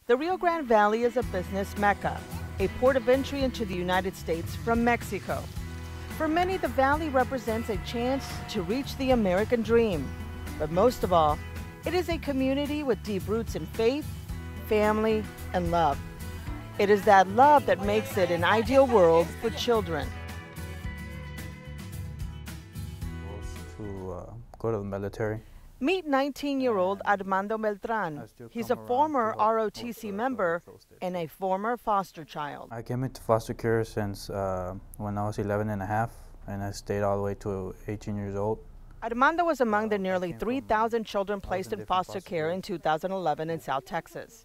The Rio Grande Valley is a business mecca, a port of entry into the United States from Mexico. For many, the valley represents a chance to reach the American dream. But most of all, it is a community with deep roots in faith, family, and love. It is that love that makes it an ideal world for children. To go to the military. Meet 19-year-old Armando Beltran. He's a former ROTC member and a former foster child. I came into foster care since when I was 11 and a half, and I stayed all the way to 18 years old. Armando was among the nearly 3,000 children placed in foster care in 2011 in South Texas.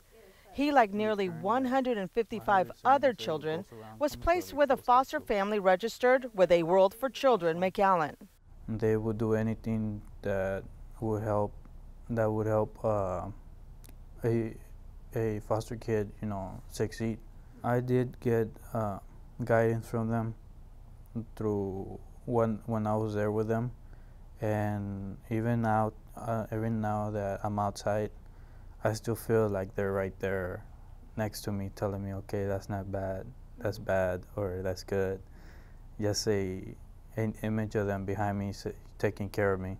He, like nearly 155 other children, was placed with a foster family registered with AWFC-McAllen. They would do anything that would help a foster kid, succeed. I did get guidance from them through when I was there with them, and even now that I'm outside, I still feel like they're right there next to me, telling me, okay, that's not bad, that's bad, or that's good. Just an image of them behind me taking care of me.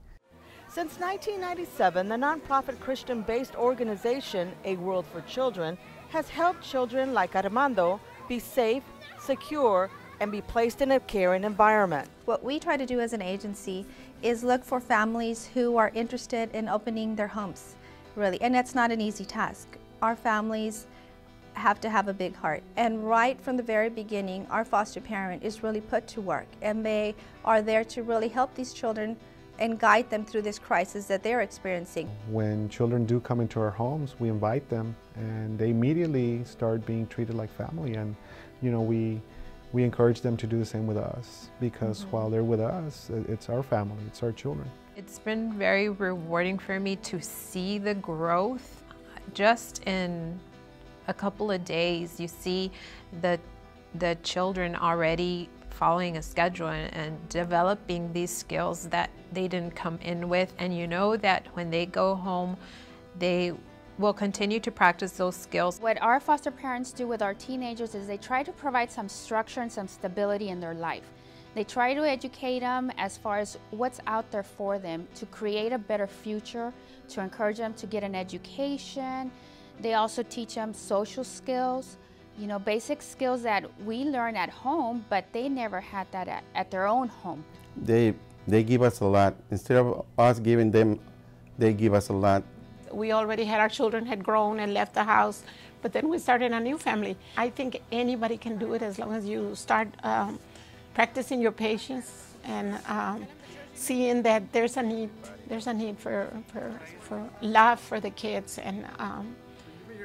Since 1997, the nonprofit Christian-based organization, A World for Children, has helped children like Armando be safe, secure, and be placed in a caring environment. What we try to do as an agency is look for families who are interested in opening their homes, really, and that's not an easy task. Our families have to have a big heart, and right from the very beginning, our foster parent is really put to work, and they are there to really help these children and guide them through this crisis that they're experiencing. When children do come into our homes, we invite them, and they immediately start being treated like family, and we encourage them to do the same with us, because while they're with us, it's our family, it's our children. It's been very rewarding for me to see the growth. Just in a couple of days, you see the children already following a schedule and developing these skills that they didn't come in with, and you know that when they go home, they will continue to practice those skills. What our foster parents do with our teenagers is they try to provide some structure and some stability in their life. They try to educate them as far as what's out there for them to create a better future, to encourage them to get an education. They also teach them social skills, basic skills that we learn at home, but they never had that at their own home. They give us a lot. Instead of us giving them, they give us a lot. We already had our children had grown and left the house, but then we started a new family. I think anybody can do it as long as you start practicing your patience and seeing that there's a need for love for the kids and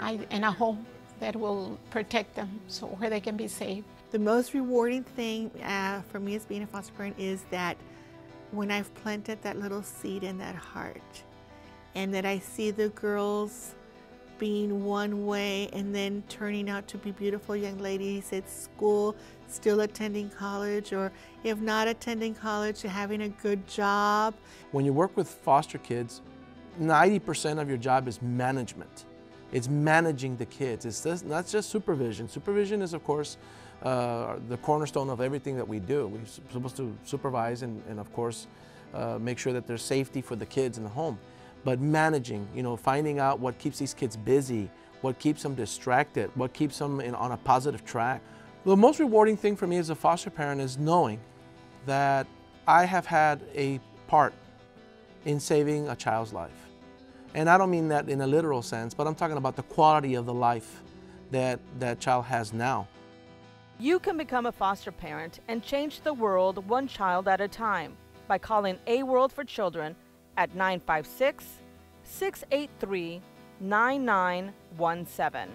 a home that will protect them, so where they can be safe. The most rewarding thing for me as being a foster parent is that when I've planted that little seed in that heart, and that I see the girls being one way and then turning out to be beautiful young ladies at school, still attending college, or if not attending college, having a good job. When you work with foster kids, 90% of your job is management. It's managing the kids. It's not just supervision. Supervision is, of course, the cornerstone of everything that we do. We're supposed to supervise and of course, make sure that there's safety for the kids in the home. But managing, finding out what keeps these kids busy, what keeps them distracted, what keeps them on a positive track. The most rewarding thing for me as a foster parent is knowing that I have had a part in saving a child's life. And I don't mean that in a literal sense, but I'm talking about the quality of the life that that child has now. You can become a foster parent and change the world one child at a time by calling A World for Children at 956-683-9917.